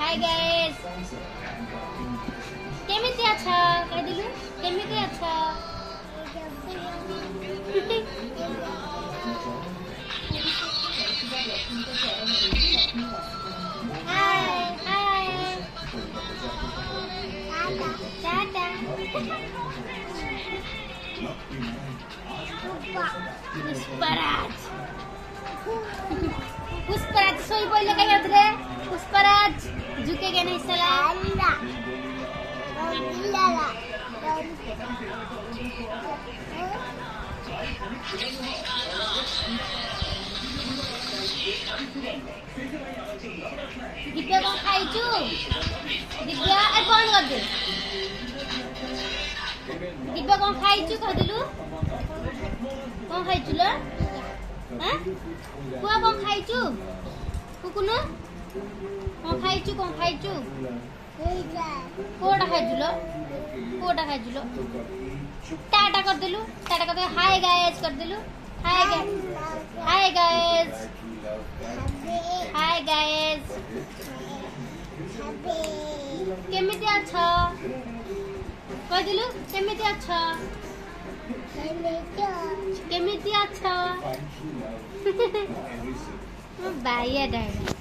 hi guys केमिति अच्छा कह दिलु केमिति अच्छा हाय हाय टाटा पुष्पराज पुष्पराज सोई बोल लगा याद रे पुष्पराज झुकेगा नहीं साला दिव्या कौन खाई चू दिव्या ए कौन कर दे दिव्या कौन खाई चू कह दिलु कौन खाई चू लो हैं कुआ कौन खाई चू कुकुनु कौन खाई चू कोटा खाई चू लो टाटा कर दिलु टाटा कर दे हाय गाइस कर दिलु हाय गाइस केमिति अच्छा कह दिलु केमिति अच्छा बाइया डायरा